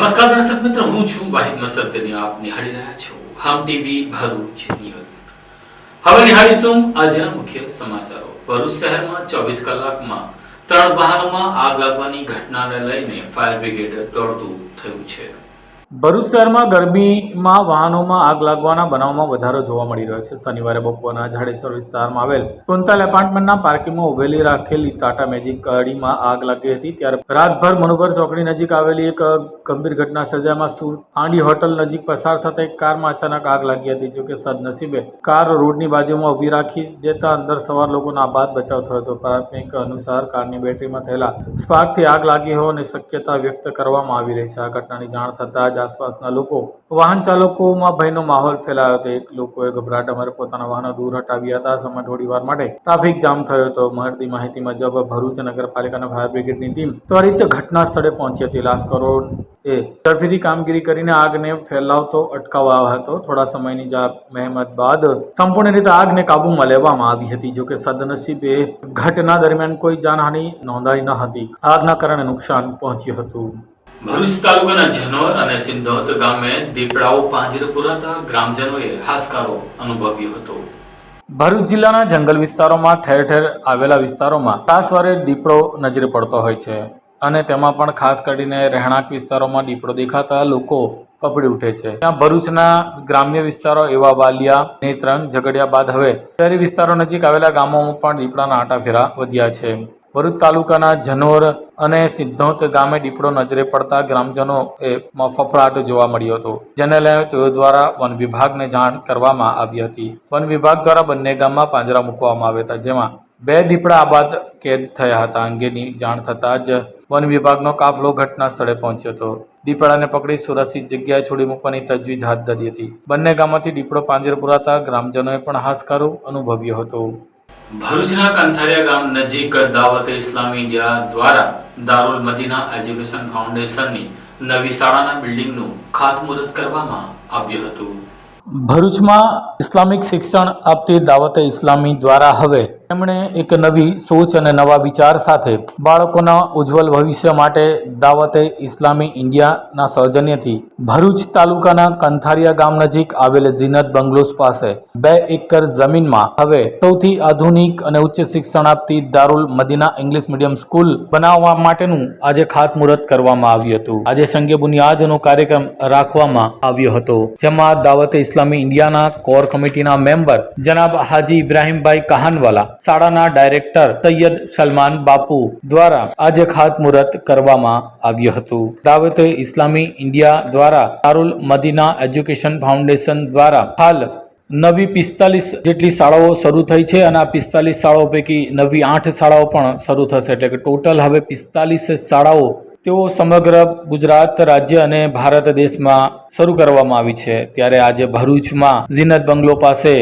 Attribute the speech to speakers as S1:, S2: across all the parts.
S1: નમસ્કાર દર્શક મિત્રો, હું છું વાહિદ મસરતની. આપ નિહાળી રહ્યા છો હમ ટીવી ભરૂચ ન્યૂઝ. હવે નિહાળીશું આજના મુખ્ય સમાચારો. ભરૂચ શહેરમાં 24 કલાકમાં 3 વાહનોમાં આગ લાગવાની ઘટનાને લઈને ફાયર બ્રિગેડ દોડતું થયું છે. ભરૂચ શહેરમાં ગરમીમાં વાહનોમાં આગ લાગવાના બનાવમાં વધારો જોવા મળી રહ્યો છે. શનિવારે બપોરના જાડેશ્વર વિસ્તારમાં આવેલ કુંતાલ એપાર્ટમેન્ટના પાર્કિંગમાં ઉભેલી રાખેલી ટાટા મેજિક ગાડીમાં આગ લાગી હતી. ત્યારે રાતભર મનુભર ચોકડી નજીક આવેલી એક ગંભીર ઘટના સર્જામાં આંડી હોટલ નજીક પસાર થતા એક કારમાં અચાનક આગ લાગી હતી. જોકે સદનસીબે કાર રોડની બાજુમાં ઊભી રાખી દેતા અંદર સવાર લોકોનો આબાદ બચાવ થયો હતો. પ્રાથમિક અનુસાર કારની બેટરીમાં થયેલા સ્પાર્કથી આગ લાગી હોવાની શક્યતા વ્યક્ત કરવામાં આવી રહી છે. આ ઘટનાની જાણ થતાં જ આસપાસના લોકો વાહન ચાલકોમાં ભયનો માહોલ ફેલાયો હતો. એક લોકોએ ગભરાટ અમારે પોતાના વાહનો દૂર હટાવ્યા હતા. સમય થોડી વાર માટે ટ્રાફિક જામ થયો હતો. મળતી માહિતી મુજબ ભરૂચ નગરપાલિકાના ફાયર બ્રિગેડની ટીમ ત્વરિત ઘટના સ્થળે પહોંચી હતી. લાશ્કરોએ ઝડપીથી કામગીરી કરીને આગને ફેલાવતો અટકાવ્યો હતો. થોડા સમયની મહેનત બાદ સંપૂર્ણ રીતે આગને કાબૂમાં લેવામાં આવી હતી. જોકે સદનસીબે ઘટના દરમિયાન કોઈ જાનહાનિ નોંધાઈ ન હતી. આગના કારણે નુકસાન પહોંચ્યું હતું. ભરૂચ તાલુકાના જનોર અને સિંધોત ગામે દીપડાઓ પાંજરે પુરાતા ગ્રામજનોએ હાશકારો અનુભવ્યો હતો. ભરૂચ જિલ્લાના જંગલ વિસ્તારોમાં ઠેર ઠેર આવેલા વિસ્તારોમાં ખાસવારે દીપડો નજરે પડતો હોય છે અને તેમાં પણ ખાસ કરીને રહેણાંક વિસ્તારોમાં દીપડો દેખાતા લોકો કપડી ઉઠે છે. ત્યાં ભરૂચના ગ્રામ્ય વિસ્તારો એવા વાલિયા, નેત્રંગ, ઝઘડિયા બાદ હવે શહેરી વિસ્તારો નજીક આવેલા ગામોમાં પણ દીપડાના આંટાફેરા વધ્યા છે. ભરૂચ તાલુકાના જનોર અને સિદ્ધોત ગામે દીપડો નજરે પડતા ગ્રામજનોએ ફફડાટ જોવા મળ્યો હતો. જેને લઈને તેઓ દ્વારા વન વિભાગને જાણ કરવામાં આવી હતી. વન વિભાગ દ્વારા બંને ગામમાં પાંજરા મૂકવામાં આવ્યા હતા, જેમાં 2 દીપડા આબાદ કેદ થયા હતા. અંગેની જાણ થતાં જ વન વિભાગનો કાફલો ઘટના સ્થળે પહોંચ્યો હતો. દીપડાને પકડી સુરક્ષિત જગ્યાએ છોડી મૂકવાની તજવીજ હાથ ધરી હતી. બંને ગામમાંથી દીપડો પાંજરે પુરાતા ગ્રામજનોએ પણ હાશકારો અનુભવ્યો હતો. ભરૂચના કંથારિયા ગામ નજીક દાવતે ઇસ્લામી ઇન્ડિયા દ્વારા દારુલ મદીના એજ્યુકેશન ફાઉન્ડેશનની નવી શાળાના બિલ્ડિંગનું ખાતમુહૂર્ત કરવામાં આવ્યું હતું. ભરૂચમાં ઇસ્લામિક શિક્ષણ આપતી દાવતે ઇસ્લામી દ્વારા હવે તેમણે એક નવી સોચ અને નવા વિચાર સાથે બાળકોના ઉજ્જવલ ભવિષ્ય માટે દાવતે ઇસ્લામી ઇન્ડિયાના સૌજન્યથી ભરૂચ તાલુકાના કંથારિયા ગામ નજીક આવેલ ઝીનત બંગલોઝ પાસે 2 એકર જમીનમાં હવે સૌથી આધુનિક અને ઉચ્ચ શિક્ષણ આપતી દારુલ મદીના ઇંગ્લિશ મીડિયમ સ્કૂલ બનાવવા માટેનું આજે ખાતમુહૂર્ત કરવામાં આવ્યું હતું. આજે સંગે બુનિયાદનો કાર્યક્રમ રાખવામાં આવ્યો હતો, જેમાં દાવતે ઇસ્લામી ઇન્ડિયાના કોર કમિટીના મેમ્બર જનાબ હાજી ઇબ્રાહીમભાઈ કહાનવાલા, શાળાના ડાયરેક્ટર સૈયદ સલમાન બાપુ દ્વારા આજે ખાતમુહૂર્ત કરવામાં આવ્યું હતું. દાવતે ઇસ્લામી ઇન્ડિયા દ્વારા દારુલ મદીના એજ્યુકેશન ફાઉન્ડેશન દ્વારા હાલ નવી 45 જેટલી શાળાઓ શરૂ થઈ છે અને આ 45 શાળાઓ પૈકી નવી 8 શાળાઓ પણ શરૂ થશે. એટલે કે ટોટલ હવે 45 શાળાઓ તેઓ સમગ્ર ગુજરાત રાજ્ય અને ભારત દેશમાં શરૂ કરવામાં આવી છે. ત્યારે આજે ભરૂચમાં ઝીનત બંગલો પાસે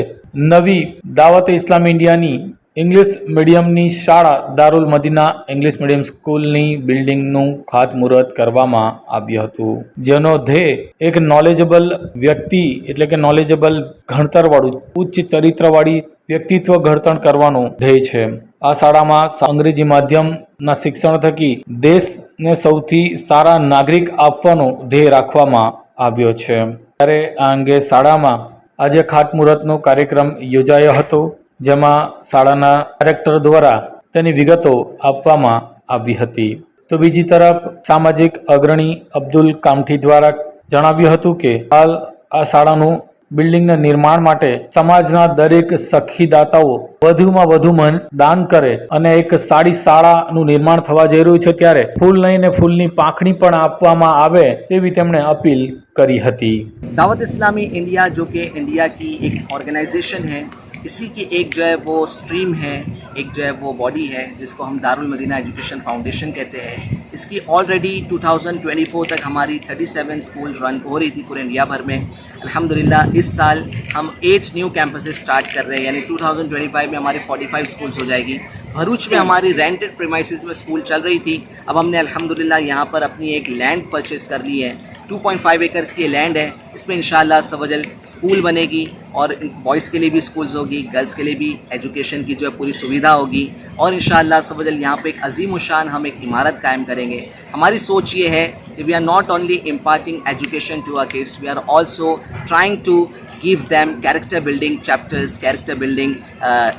S1: નવી દાવતે ઇસ્લામી ઇન્ડિયાની ઇંગ્લિશ મીડિયમની શાળા દારુલ મદીના ઇંગ્લિશ મીડિયમ સ્કૂલની બિલ્ડિંગનું ખાતમુહૂર્ત કરવામાં આવ્યું હતું. જેનો ધ્યેય એક નોલેજેબલ વ્યક્તિ એટલે કે નોલેજેબલ ઘણતરવાળું ઉચ્ચ ચરિત્રવાળી વ્યક્તિત્વ ઘડતર કરવાનું ધ્યેય છે. આ શાળામાં અંગ્રેજી માધ્યમના શિક્ષણ થકી દેશને સૌથી સારા નાગરિક આપવાનો ધ્યેય રાખવામાં આવ્યો છે. ત્યારે આ અંગે શાળામાં આજે ખાતમુહૂર્તનો કાર્યક્રમ યોજાયો હતો, જેમાં શાળાના ડાયરેક્ટર દ્વારા તેની વિગતો આપવામાં આવી હતી. તો બીજી તરફ સામાજિક અગ્રણી અબ્દુલ કામઠી દ્વારા જણાવ્યું હતું કે હાલ આ શાળાનું બિલ્ડિંગના નિર્માણ માટે સમાજના દરેક સખીદાતાઓ વધુમાં વધુ દાન કરે અને એક સારી શાળાનું નિર્માણ થવા જઈ રહ્યું છે, ત્યારે ફૂલ નહીં ને ફૂલની પાંખડી પણ આપવામાં આવે તેવી તેમણે અપીલ કરી હતી.
S2: दावत इस्लामी इंडिया जो कि इंडिया की एक ऑर्गेनाइजेशन है, इसी की एक जो है वो स्ट्रीम है, एक जो है वो बॉडी है जिसको हम दारुल मदीना एजुकेशन फाउंडेशन कहते हैं. इसकी ऑलरेडी 2024 तक हमारी 37 स्कूल रन हो रही थी पूरे इंडिया भर में. अल्हम्दुलिल्लाह इस साल हम 8 न्यू कैंपसेस स्टार्ट कर रहे हैं, यानी 2025 में हमारी 45 स्कूल्स हो जाएगी. भरूच में हमारी रेंटेड प्रीमाइसेस में स्कूल चल रही थी. अब हमने अल्हम्दुलिल्लाह यहाँ पर अपनी एक लैंड परचेस कर ली है. 2.5 एकर्स की लैंड है। इसमें इंशाल्लाह सवजल स्कूल बनेगी और बॉयज़ के लिए भी स्कूल्स होगी, गर्ल्स के लिए भी एजुकेशन की जो है पूरी सुविधा होगी और इंशाल्लाह सवजल यहाँ पे एक अजीम शान हम एक इमारत कायम करेंगे। हमारी सोच ये है कि we are not only imparting education to our kids, we are also trying to give them character building chapters, character building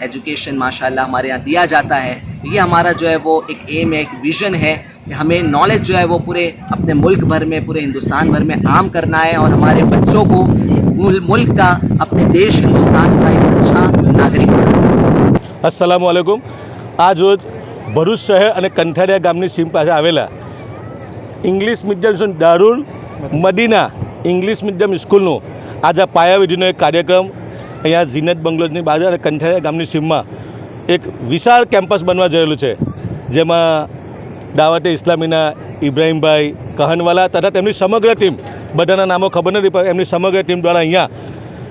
S2: education माशाल्लाह हमारे यहाँ दिया जाता है। ये हमारा जो है वो एक एम है, एक विज़न है कि हमें नॉलेज जो है वो पूरे अपने मुल्क भर में, पूरे हिंदुस्तान भर में आम करना है और हमारे बच्चों को मुल्क का, अपने देश हिंदुस्तान का एक अच्छा नागरिक बनाना।
S3: अस्सलामु अलैकुम। आज रोज ભરૂચ શહેર અને કંઠારિયા ગામની સીમ પાસે આવેલા English medium Darul Madina English medium સ્કૂલનો आज આ પાયાવિધિનો એક કાર્યક્રમ અહીંયા ઝીનત બંગલોઝની બાજુ અને કંઠારિયા ગામની સીમમાં એક વિશાળ કેમ્પસ બનવા જઈ રહ્યું છે, જેમાં દાવતે ઇસ્લામીના ઇબ્રાહીમભાઈ કહનવાલા તથા તેમની સમગ્ર ટીમ, બધાના નામો ખબર નથી પણ એમની સમગ્ર ટીમ દ્વારા અહીંયા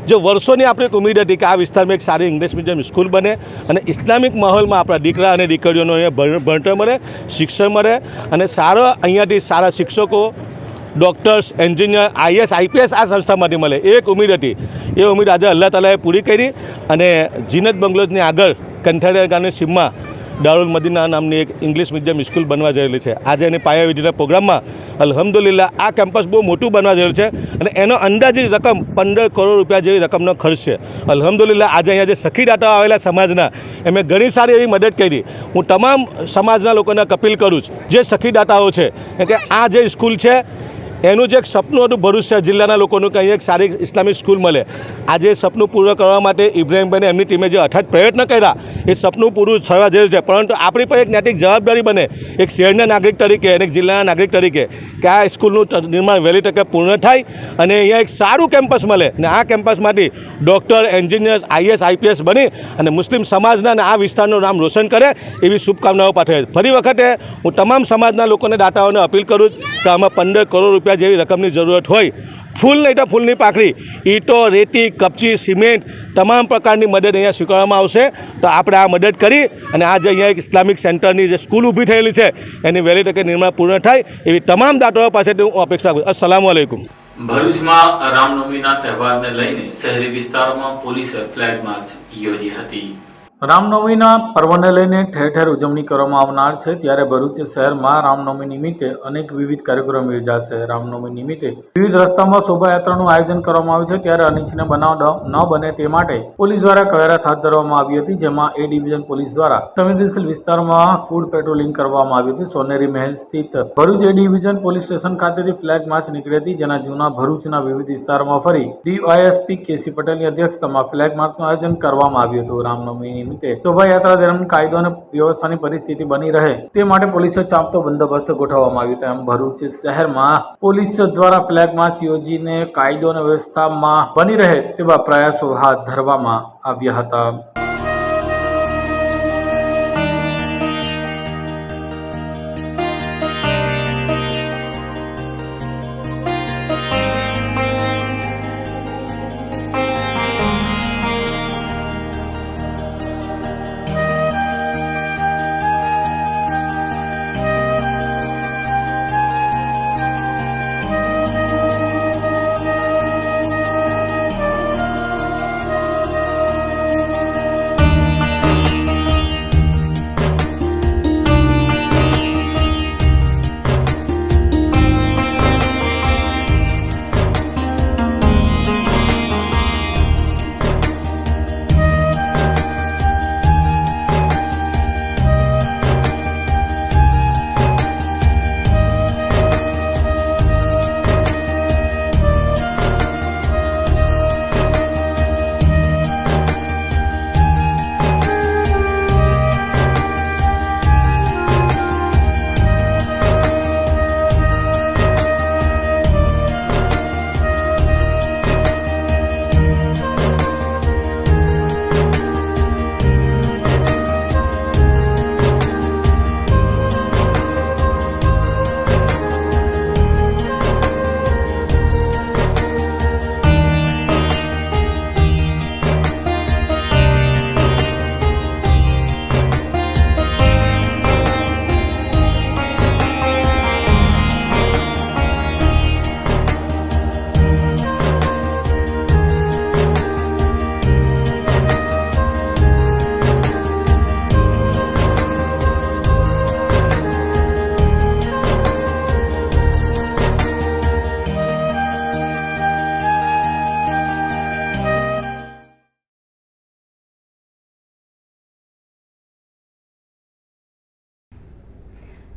S3: जो वर्षों आपणे एक उम्मीद थी कि आ विस्तार में एक सारी इंग्लिश मीडियम स्कूल बने और इस्लामिक माहौल में अपना दीकरा और दीकरीओने भणतर मळे, शिक्षण मळे और सारा अहींयाथी सारा शिक्षकों, डॉक्टर्स, एंजीनियर, IAS, IPS आ संस्थामांथी मळे एक उम्मीद थी। ये उम्मीद आज अल्लाह तालाए पूरी करी और जीनत बंगलोज़नी आगळ कंठारिया गामनी सीममां दारुल मदीना नामनी एक इंग्लिश मीडियम स्कूल बनवा जई रही है। आज एनी पायाविधिना प्रोग्राम में अल्हम्दुलिल्लाह आ केम्पस बहुत मोटू बनवा जई रह्युं छे और एनो अंदाजित रकम 15 करोड़ रुपया जेवी रकमनो खर्च है। अल्हम्दुलिल्लाह आज अहींया जे सखीदाताओ आवेला समाजना एमणे घणी सारी एवी मदद करी। हूँ तमाम समाजना लोकोने अपील करूँ जे सखीदाताओ छे के आ जे स्कूल है एनु जे एक सपनु हतुं भरूच शहर जिल्लाना लोकोनुं कि एक सारी इस्लामिक स्कूल मळे, आज सपनु पूर्ण करवा माटे इब्राहीमभाई एमनी टीमे जे अथाग प्रयत्न कर्या ए सपनु पूरुं थवा जई रह्युं छे। परंतु आपणी पण एक नैतिक जवाबदारी बने एक शहरना नागरिक तरीके અને એક જિલ્લાના નાગરિક તરીકે કે આ સ્કૂલનું નિર્માણ વહેલી તકે પૂર્ણ થાય અને અહીંયા એક સારું કેમ્પસ મળે અને આ કેમ્પસમાંથી ડૉક્ટર, એન્જિનિયર્સ, IAS, IPS બની અને મુસ્લિમ સમાજના અને આ વિસ્તારનું નામ રોશન કરે એવી શુભકામનાઓ પાઠવે। ફરી વખતે હું તમામ સમાજના લોકોને દાતાઓને અપીલ કરું કે આમાં 15 કરોડ રૂપિયા જેવી રકમની જरूरत હોય, फूल नहीं तो फूलनी पाखड़ी, ईटो, रेती, कपची, सीमेंट तमाम प्रकारनी मदद अहींया स्वीकारवामां आवशे। तो आपणे आ मदद करी अने आज अहींया एक इस्लामिक सेंटरनी जे स्कूल ऊभी थयेली छे एनी वहेली तके निर्माण पूर्ण थाय एवी तमाम दाताओ पासेथी हूँ अपेक्षा करूँ। अस्सलामु अलैकुम।
S1: ભરૂચમાં રામનવમીના તહેવારને લઈને શહેરી વિસ્તારોમાં પોલીસે ફ્લેગ માર્ચ યોજી હતી। રામનવમીના પર્વને લઈને ઠેર ઠેર ઉજવણી કરવામાં આવનાર છે, ત્યારે ભરૂચ શહેરમાં રામનવમી નિમિત્તે અનેક વિવિધ કાર્યક્રમો યોજાશે। રામનવમી નિમિત્તે વિવિધ રસ્તામાં શોભાયાત્રાનું આયોજન કરવામાં આવ્યું છે, ત્યારે અનિચ્છનીય બનાવ ન બને તે માટે પોલીસ દ્વારા કવાયત હાથ ધરવામાં આવી હતી, જેમાં A ડિવિઝન પોલીસ દ્વારા સંવેદનશીલ વિસ્તારમાં ફૂડ પેટ્રોલિંગ કરવામાં આવ્યું હતું। સોનેરી મહેલ સ્થિત Bharuch A division police station ખાતેથી ફ્લેગ માર્ચ નીકળી હતી, જેના જૂના ભરૂચના વિવિધ વિસ્તારમાં ફરી DYSP KC પટેલની અધ્યક્ષતામાં ફ્લેગ માર્ચનું આયોજન કરવામાં આવ્યું હતું। રામનવમી શોભાયાત્રા દરમિયાન કાયદો અને વ્યવસ્થાની પરિસ્થિતિ બની રહે તે માટે પોલીસે ચાંપતો બંદોબસ્ત ગોઠવવામાં આવ્યો હતો। એમ ભરૂચ શહેરમાં પોલીસ દ્વારા ફ્લેગ માર્ચ યોજીને કાયદો અને વ્યવસ્થામાં બની રહે તેવા પ્રયાસો હાથ ધરવામાં આવ્યા હતા।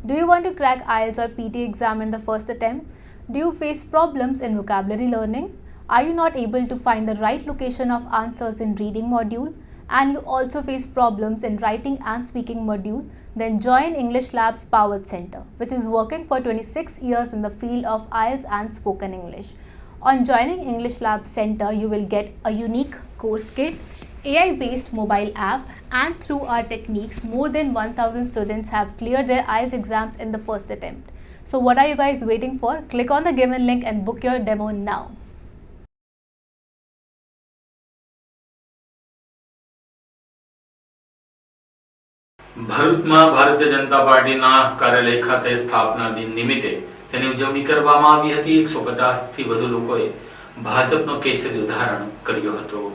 S4: Do you want to crack IELTS or PT exam in the first attempt? Do you face problems in vocabulary learning? Are you not able to find the right location of answers in reading module? And you also face problems in writing and speaking module? Then join English Labs Powered Center, which is working for 26 years in the field of IELTS and spoken English. On joining English Labs Center, you will get a unique course kit, AI-based mobile app, and through our techniques, more than 1,000 students have cleared their IELTS exams in the first attempt. So what are you guys waiting for? Click on the given link and book your demo now.
S1: ભરૂચમાં ભારતીય જનતા પાર્ટીના કાર્યાલય ખાતે સ્થાપના દિન નિમિત્તે તેની ઉજવણી કરવામાં આવી હતી. 150 થી વધુ લોકોએ ભાજપનો કેસરી ધારણ કર્યો હતો.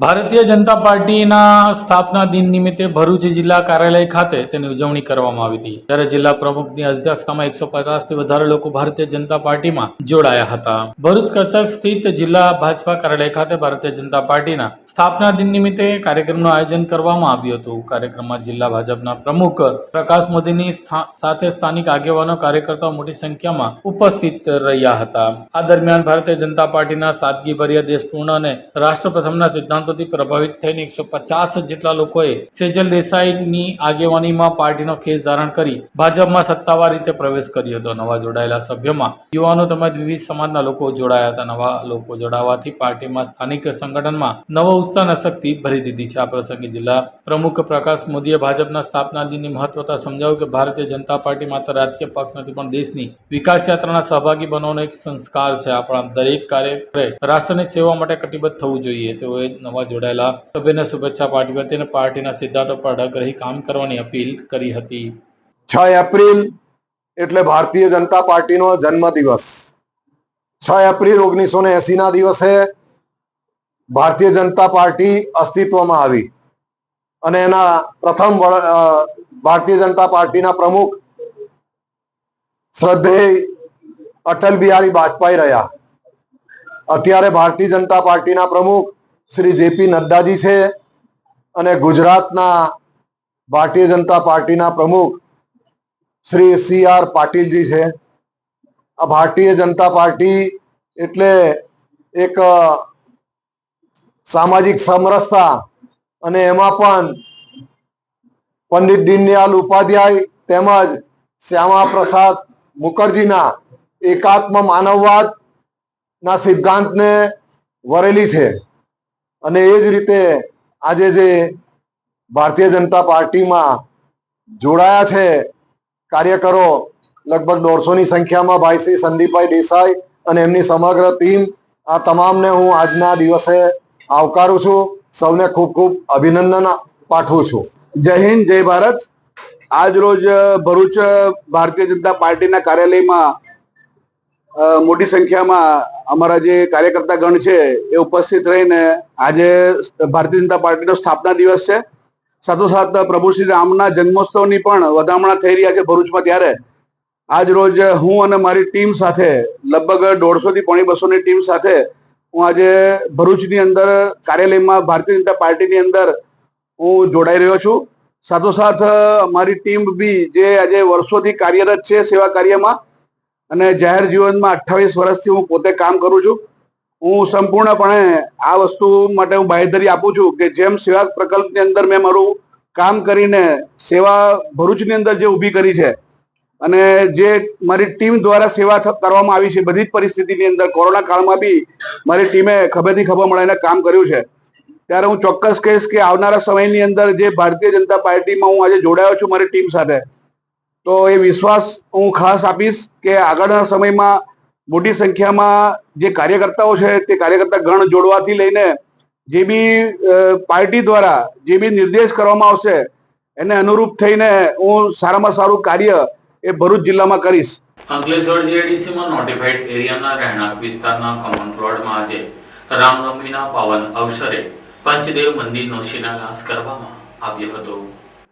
S1: ભારતીય જનતા પાર્ટીના સ્થાપના દિન નિમિત્તે ભરૂચ જિલ્લા કાર્યાલય ખાતે તેની ઉજવણી કરવામાં આવી હતી. ત્યારે જિલ્લા પ્રમુખની અધ્યક્ષતામાં 150 થી વધારે લોકો ભારતીય જનતા પાર્ટીમાં જોડાયા હતા. ભરૂચ કચક સ્થિત જિલ્લા ભાજપા કાર્યાલય ખાતે ભારતીય જનતા પાર્ટીના સ્થાપના દિન નિમિત્તે કાર્યક્રમનું આયોજન કરવામાં આવ્યું હતું. કાર્યક્રમમાં જિલ્લા ભાજપના પ્રમુખ પ્રકાશ મોદીની સાથે સ્થાનિક આગેવાનો કાર્યકર્તાઓ મોટી સંખ્યામાં ઉપસ્થિત રહ્યા હતા. આ દરમિયાન ભારતીય જનતા પાર્ટીના સાદગીભર્યા, દેશપૂર્ણ અને રાષ્ટ્રપ્રથમના સિદ્ધાંતોથી પ્રભાવિત થઈને 150 જેટલા લોકોએ સેજલ દેસાઈની આગેવાનીમાં પાર્ટીનો ખેસ ધારણ કરી ભાજપમાં સત્તાવાર રીતે પ્રવેશ કર્યો હતો. નવા જોડાયેલા સભ્યોમાં યુવાનો તેમજ વિવિધ સમાજના લોકો જોડાયા હતા. નવા લોકો જોડાવાથી પાર્ટીમાં સ્થાનિક સંગઠનમાં નવો ઉત્સાહ અને શક્તિ ભરી દીધી છે. આ પ્રસંગે જિલ્લા પ્રમુખ પ્રકાશ મોદીએ ભાજપના સ્થાપના દિનની મહત્વતા સમજાવ્યું કે ભારતીય જનતા પાર્ટી માત્ર રાજકીય પક્ષ નથી, પણ દેશની વિકાસ યાત્રાના સહભાગી બનવાનો એક સંસ્કાર છે. આપણા દરેક કાર્યકરે રાષ્ટ્રની સેવા માટે કટિબદ્ધ થવું જોઈએ. તેઓએ નવા જોડાયેલા સભ્યોને શુભેચ્છા પાઠવી હતી અને પાર્ટીના સિદ્ધાંતો પર અડગ રહી કામ કરવાની અપીલ કરી હતી.
S5: 6 એપ્રિલ એટલે ભારતીય જનતા પાર્ટીનો જન્મદિવસ. 6 એપ્રિલ 1980 ના દિવસે ભારતીય જનતા પાર્ટી અસ્તિત્વમાં આવી અને એના પ્રથમ ભારતીય જનતા પાર્ટીના પ્રમુખ શ્રદ્ધેય અટલ બિહારી વાજપેયી રહ્યા. અત્યારે ભારતીય જનતા પાર્ટીના પ્રમુખ શ્રી જેપી નડ્ડાજી છે અને ગુજરાતના ભારતીય જનતા પાર્ટીના પ્રમુખ શ્રી CR પાટીલજી છે. આ ભારતીય જનતા પાર્ટી એટલે એક સામાજિક સમરસતા અને એમાં પણ પંડિત દીનદયાળ ઉપાધ્યાય તેમજ શ્યામા પ્રસાદ મુખર્જીના એકાત્મ માનવવાદના સિદ્ધાંતને વરેલી છે. અને એ જ રીતે આજે જે ભારતીય જનતા પાર્ટીમાં જોડાયા છે કાર્યકરો, લગભગ 150ની સંખ્યામાં ભાઈ શ્રી સંદીપભાઈ દેસાઈ અને એમની સમગ્ર ટીમ, આ તમામને હું આજના દિવસે આવકારું છું. સૌને ખૂબ ખૂબ અભિનંદન પાઠવું છું.
S6: જય હિન્દ, જય ભારત. આજ રોજ ભરૂચ ભારતીય જનતા પાર્ટીના કાર્યાલયમાં મોટી સંખ્યામાં અમારા જે કાર્યકર્તા ગણ છે એ ઉપસ્થિત રહીને આજે ભારતીય જનતા પાર્ટીનો સ્થાપના દિવસ છે. સાથોસાથ પ્રભુ શ્રી રામના જન્મોત્સવની પણ વધામણા થઈ રહ્યા છે ભરૂચમાં. ત્યારે આજ રોજ હું અને મારી ટીમ સાથે લગભગ 150 થી 250ની ટીમ સાથે હું આજે ભરૂચની અંદર કાર્યાલયમાં ભારતીય જનતા પાર્ટીની અંદર હું જોડાઈ રહ્યો છું. સાથોસાથ મારી ટીમ બી જે આજે વર્ષોથી કાર્યરત છે સેવા કાર્યમાં અને જાહેર જીવનમાં 28 વર્ષથી હું પોતે કામ કરું છું. હું સંપૂર્ણપણે આ વસ્તુ માટે હું બાંહેધરી આપું છું કે જેમ સેવા પ્રકલ્પની અંદર મેં મારું કામ કરીને સેવા ભરૂચની અંદર જે ઊભી કરી છે અને જે મારી ટીમ દ્વારા સેવા કરવામાં આવી છે, બધી જ પરિસ્થિતિની અંદર કોરોના કાળમાં બી મારી ટીમે ખભેથી ખભા મળીને કામ કર્યું છે. ત્યારે હું ચોક્કસ કહીશ કે આવનારા સમયની અંદર જે ભારતીય જનતા પાર્ટીમાં હું આજે જોડાયો છું મારી ટીમ સાથે, તો એ વિશ્વાસ હું ખાસ આપીશ કે આગળના સમયમાં મોટી સંખ્યામાં જે કાર્યકર્તાઓ છે તે કાર્યકર્તા ગણ જોડવાથી લઈને જે બી પાર્ટી દ્વારા જે બી નિર્દેશ કરવામાં આવશે એને અનુરૂપ થઈને હું સારામાં સારું કાર્ય એ ભરૂચ જિલ્લામાં કરીશ.
S1: અંકલેશ્વર જીઆઈડીસીમાં નોટિફાઈડ એરિયાના રહેણાંક વિસ્તારના કોમન પ્લોટમાં આજે રામનવમીના પાવન અવસરે પંચદેવ મંદિરનો શિલાન્યાસ કરવામાં આવ્યો હતો.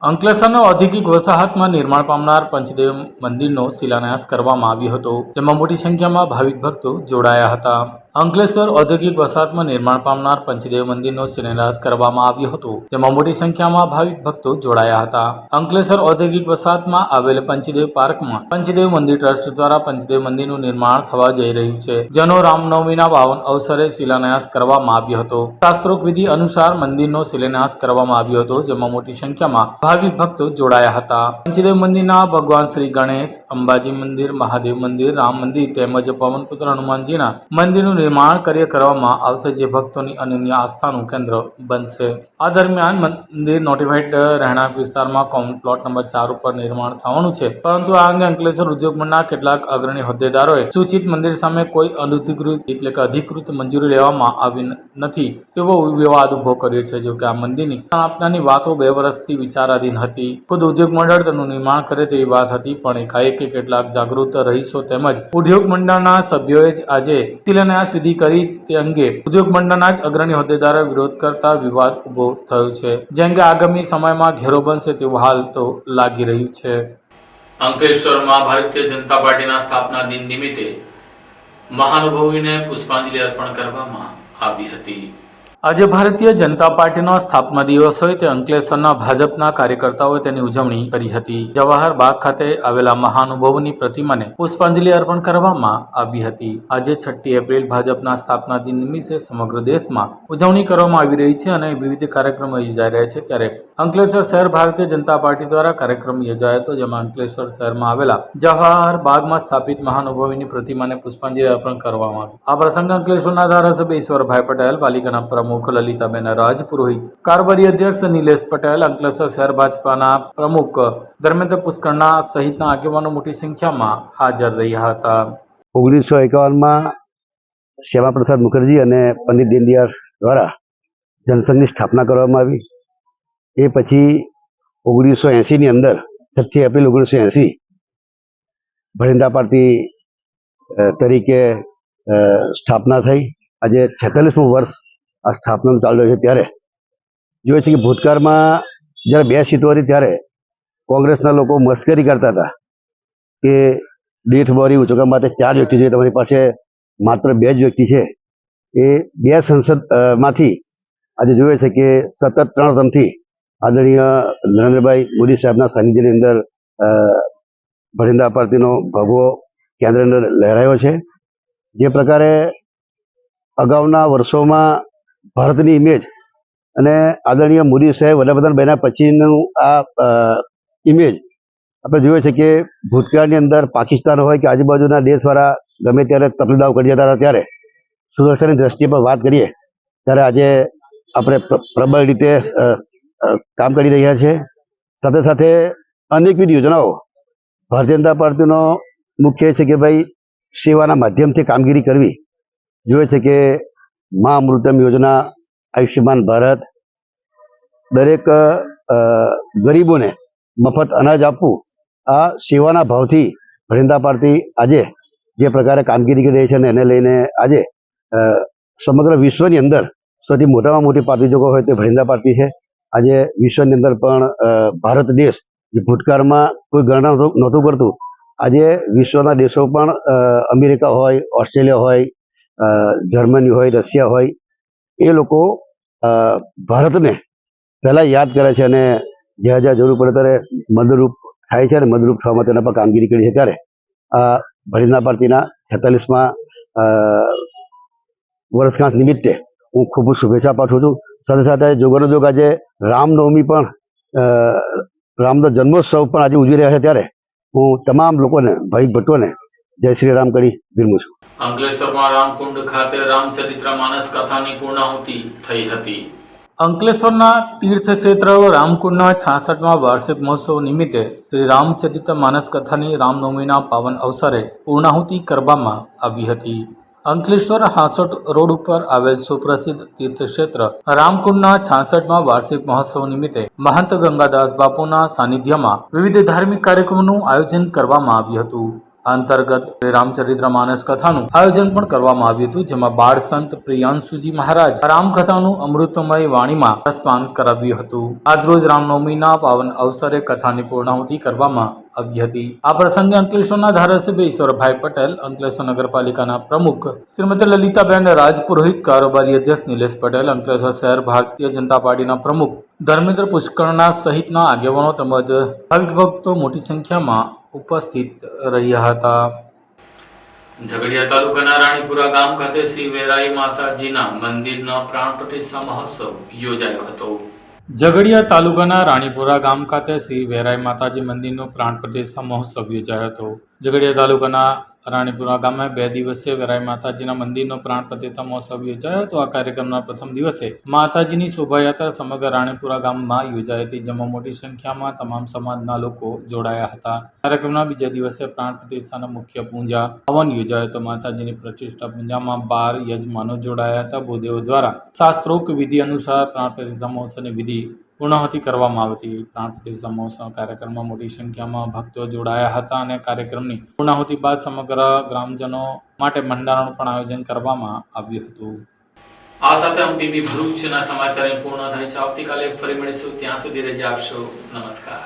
S1: અંકલેશ્વરનો ઔદ્યોગિક વસાહતમાં નિર્માણ પામનાર પંચદેવ મંદિરનો શિલાન્યાસ કરવામાં આવ્યો હતો, જેમાં મોટી સંખ્યામાં ભાવિક ભક્તો જોડાયા હતા. અંકલેશ્વર ઔદ્યોગિક વસાહતમાં નિર્માણ પામનાર પંચદેવ મંદિરનો શિલાન્યાસ કરવામાં આવ્યો હતો, જેમાં મોટી સંખ્યામાં ભાવિક ભક્તો જોડાયા હતા. અંકલેશ્વર ઔદ્યોગિક વસાહતમાં આવેલ પંચદેવ પાર્કમાં પંચદેવ મંદિર ટ્રસ્ટ દ્વારા પંચદેવ મંદિરનું નિર્માણ થવા જઈ રહ્યું છે, જેનો રામનવમીના પાવન અવસરે શિલાન્યાસ કરવામાં આવ્યો હતો. શાસ્ત્રોક્ત વિધિ અનુસાર મંદિરનો શિલાન્યાસ કરવામાં આવ્યો હતો, જેમાં મોટી સંખ્યામાં ભાવિક ભક્તો જોડાયા હતા. પંચદેવ મંદિરના ભગવાન શ્રી ગણેશ, અંબાજી મંદિર, મહાદેવ મંદિર, રામ મંદિર તેમજ પવનપુત્ર હનુમાનજીના મંદિરનું નિર્માણ કાર્ય કરવામાં આવશે, જે ભક્તોની અનન્ય આસ્થાનું કેન્દ્ર બનશે. આ દરમિયાન મંદિર નોટિફાઈડ રહેણાંક વિસ્તારમાં કોમન પ્લોટ નંબર 4 ઉપર નિર્માણ થવાનું છે, પરંતુ આ અંગે અંકલેશ્વર ઉદ્યોગ મંડળના કેટલાક અગ્રણી હોદ્દેદારોએ સૂચિત મંદિર સામે કોઈ અનધિકૃત એટલે કે અધિકૃત મંજૂરી લેવામાં આવી નથી તેવો વિવાદ ઉભો કર્યો છે. જો કે આ મંદિરની સ્થાપનાની વાતો 2 વર્ષથી વિચારાધીન હતી. ખુદ ઉદ્યોગ મંડળ તેનું નિર્માણ કરે તેવી વાત હતી, પણ એકાએક કેટલાક જાગૃત રહીશો તેમજ ઉદ્યોગ મંડળના સભ્યોએ જ આજે શિલાન્યાસ વિધિ કરી તે અંગે ઉદ્યોગ મંડળના જ અગ્રણી હોદ્દેદારોએ વિરોધ કરતા વિવાદ ઉભો થયો છે, જે અંગે આગામી સમયમાં ઘેરો બનશે તેવું હાલ તો લાગી રહ્યું છે. અંકલેશ્વરમાં ભારતીય જનતા પાર્ટીના સ્થાપના દિન નિમિત્તે મહાનુભાવોને પુષ્પાંજલિ અર્પણ કરવામાં આવી હતી. આજે ભારતીય જનતા પાર્ટીનો સ્થાપના દિવસ હોય તે અંકલેશ્વરના ભાજપના કાર્યકર્તાઓએ તેની ઉજવણી કરી હતી. જવાહર બાગ ખાતે આવેલા મહાનુભાવોની પ્રતિમાને પુષ્પાંજલિ અર્પણ કરવામાં આવી હતી. આજે 6 એપ્રિલ ભાજપના સ્થાપના દિન નિમિત્તે સમગ્ર દેશમાં ઉજવણી કરવામાં આવી રહી છે અને વિવિધ કાર્યક્રમો યોજાઈ રહ્યા છે. ત્યારે અંકલેશ્વર શહેર ભારતીય જનતા પાર્ટી દ્વારા કાર્યક્રમ યોજાયો હતો, જેમાં અંકલેશ્વર શહેરમાં આવેલા જવાહર બાગમાં સ્થાપિત મહાનુભાવોની પ્રતિમાને પુષ્પાંજલિ અર્પણ કરવામાં આવી. આ પ્રસંગે અંકલેશ્વરના ધારાસભ્ય ઈશ્વરભાઈ પટેલ, પાલિકાના પ્રમુખ લલિતાબેન રાજપુરોહિત, કારોબારી અધ્યક્ષ નિલેશ પટેલ, અંકલેશ્વર શહેર ભાજપાના પ્રમુખ ધર્મેન્દ્ર પુષ્કરના સહિતના આગેવાનો મોટી સંખ્યામાં હાજર રહ્યા હતા.
S7: 1951માં શ્યામાપ્રસાદ મુખર્જી અને પંડિત દીનદયાળ દ્વારા જનસંઘની સ્થાપના કરવામાં આવી. એ પછી 1980ની અંદર 6 એપ્રિલ 1980 ભારતીય જનતા પાર્ટી તરીકે સ્થાપના થઈ. આજે 46મું વર્ષ આ સ્થાપનાનું ચાલી રહ્યું છે. ત્યારે જોઈએ છે કે ભૂતકાળમાં જ્યારે 2 સીટો હતી ત્યારે કોંગ્રેસના લોકો મસ્કરી કરતા હતા કે દીઠ બોરી ઉચકવા માટે 4 વ્યક્તિ છે, તમારી પાસે માત્ર 2 જ વ્યક્તિ છે. એ 2 સંસદમાંથી આજે જોઈએ છે કે સતત 3 ટર્મથી આદરણીય નરેન્દ્રભાઈ મોદી સાહેબના સાનિધ્યની અંદર ભારતીય જનતા પાર્ટીનો ભગવો કેન્દ્રની અંદર લહેરાયો છે. જે પ્રકારે અગાઉના વર્ષોમાં ભારતની ઇમેજ અને આદરણીય મોદી સાહેબ વડાપ્રધાન બન્યા પછીનું આ ઇમેજ આપણે જોઈએ છે કે ભૂતકાળની અંદર પાકિસ્તાન હોય કે આજુબાજુના દેશવાળા ગમે ત્યારે તપલીદાવ કરી જતા હતા, ત્યારે સુરક્ષાની દ્રષ્ટિએ પર વાત કરીએ ત્યારે આજે આપણે પ્રબળ રીતે કામ કરી રહ્યા છે. સાથે સાથે અનેકવિધ યોજનાઓ ભારતીય જનતા પાર્ટીનો મુખ્ય છે કે ભાઈ સેવાના માધ્યમથી કામગીરી કરવી. જોઈએ છે કે મા અમૃતમ યોજના, આયુષ્યમાન ભારત, દરેક ગરીબોને મફત અનાજ આપવું, આ સેવાના ભાવથી ભારતીય જનતા પાર્ટી આજે જે પ્રકારે કામગીરી કરી રહી છે અને એને લઈને આજે સમગ્ર વિશ્વની અંદર સૌથી મોટામાં મોટી પાર્ટી જો હોય તે ભારતીય જનતા પાર્ટી છે. આજે વિશ્વની અંદર પણ ભારત દેશ જે ભૂતકાળમાં કોઈ ગણના નહોતું કરતું, આજે વિશ્વના દેશો પણ અમેરિકા હોય, ઓસ્ટ્રેલિયા હોય, જર્મની હોય, રશિયા હોય, એ લોકો ભારતને પહેલાં યાદ કરે છે અને જ્યાં જ્યાં જરૂર પડે ત્યારે મદદરૂપ થાય છે અને મદદરૂપ થવા માટે તેના પર કામગીરી કરી છે. ત્યારે આ ભારતીય જનતા પાર્ટીના 46મા વર્ષગાંઠ નિમિત્તે હું ખૂબ શુભેચ્છા પાઠવું છું. સાથે સાથે જોગાનો જોગ આજે રામનવમી પણ રામનો જન્મોત્સવ પણ આજે ઉજવી રહ્યા છે. ત્યારે હું તમામ લોકોને, ભાઈ ભટ્ટોને જય શ્રી રામ કરી વિરમું છું.
S1: અંકલેશ્વરમાં રામકુંડ ખાતે રામચરિત્ર માનસ કથાની પૂર્ણાહુતિ થઈ હતી. અંકલેશ્વરના તીર્થક્ષેત્ર રામકુંડના 66મા વાર્ષિક મહોત્સવ નિમિત્તે શ્રી રામચરિત માનસ કથાની રામનવમીના પાવન અવસરે પૂર્ણાહુતિ કરવામાં આવી હતી. અંકલેશ્વર હાંસોટ રોડ ઉપર આવેલ સુપ્રસિદ્ધ તીર્થક્ષેત્ર રામકુંડના 66મા વાર્ષિક મહોત્સવ નિમિત્તે મહંત ગંગાદાસ બાપુના સાનિધ્યમાં વિવિધ ધાર્મિક કાર્યક્રમોનું આયોજન કરવામાં આવ્યું હતું. આ અંતર્ગત રામચરિત્ર માનસ કથાનું આયોજન પણ કરવામાં આવ્યું હતું, જેમાં બાળ સંત પ્રિયાંશુજી મહારાજ રામકથાનું અમૃતમય વાણીમાં રસપાન કરાવ્યું હતું. આજરોજ રામનવમીના પાવન અવસરે કથાની પૂર્ણાહુતિ કરવામાં આવી હતી. આ પ્રસંગે અંકલેશ્વરના ધારાસભ્ય ઈશ્વરભાઈ પટેલ, અંકલેશ્વર નગરપાલિકાના પ્રમુખ શ્રીમતી લલિતાબેન રાજપુરોહિત, કારોબારી અધ્યક્ષ નિલેશ પટેલ, અંકલેશ્વર શહેર ભારતીય જનતા પાર્ટીના પ્રમુખ ધર્મેન્દ્ર પુષ્કરણા સહિતના આગેવાનો તેમજ ભાવિક ભક્તો મોટી સંખ્યામાં ઉપસ્થિત રહ્યા હતા. ઝઘડિયા તાલુકાના રાણીપુરા ગામ ખાતે શ્રી વેરાઈ માતાજીના મંદિરના પ્રાણ પ્રતિષ્ઠા મહોત્સવ યોજાયો હતો. ઝઘડિયા તાલુકાના રાણીપુરા ગામ ખાતે શ્રી વેરાઈ માતાજી મંદિરનો પ્રાણ પ્રતિષ્ઠા મહોત્સવ યોજાયો હતો. ઝઘડિયા તાલુકાના રાણીપુરા ગામે 2 દિવસીય વેરાઈ માતાજીના મંદિરનો પ્રાણ પ્રતિષ્ઠા મહોત્સવ યોજાયો હતો. આ કાર્યક્રમના પ્રથમ દિવસે માતાજીની શોભાયાત્રા સમગ્ર રાણીપુરા ગામમાં યોજાઈ હતી, જેમાં મોટી સંખ્યામાં તમામ સમાજના લોકો જોડાયા હતા. કાર્યક્રમના બીજા દિવસે પ્રાણ પ્રતિષ્ઠાના મુખ્ય પૂજા હવન યોજાયો હતો. માતાજીની પ્રતિષ્ઠા પૂજામાં 12 યજમાનો જોડાયા હતા. ભૂદેવો દ્વારા શાસ્ત્રોક્ત વિધિ અનુસાર પ્રાણ પ્રતિષ્ઠા મહોત્સવની વિધિ પૂર્ણાહુતિ કરવામાં આવી હતી. પ્રાણ પ્રતિષ્ઠા મહોત્સવ કાર્યક્રમમાં મોટી સંખ્યામાં ભક્તો જોડાયા હતા અને કાર્યક્રમની પૂર્ણાહુતિ બાદ સમગ્ર ગ્રામજનો માટે ભંડારાનું પણ આયોજન કરવામાં આવ્યું હતું. આ સાથે हम ટીવી ભરૂચના સમાચાર પૂર્ણ થાય છે. આવતીકાલે ફરી મળીશું. ત્યાં સુધી રજા આપશો. નમસ્કાર.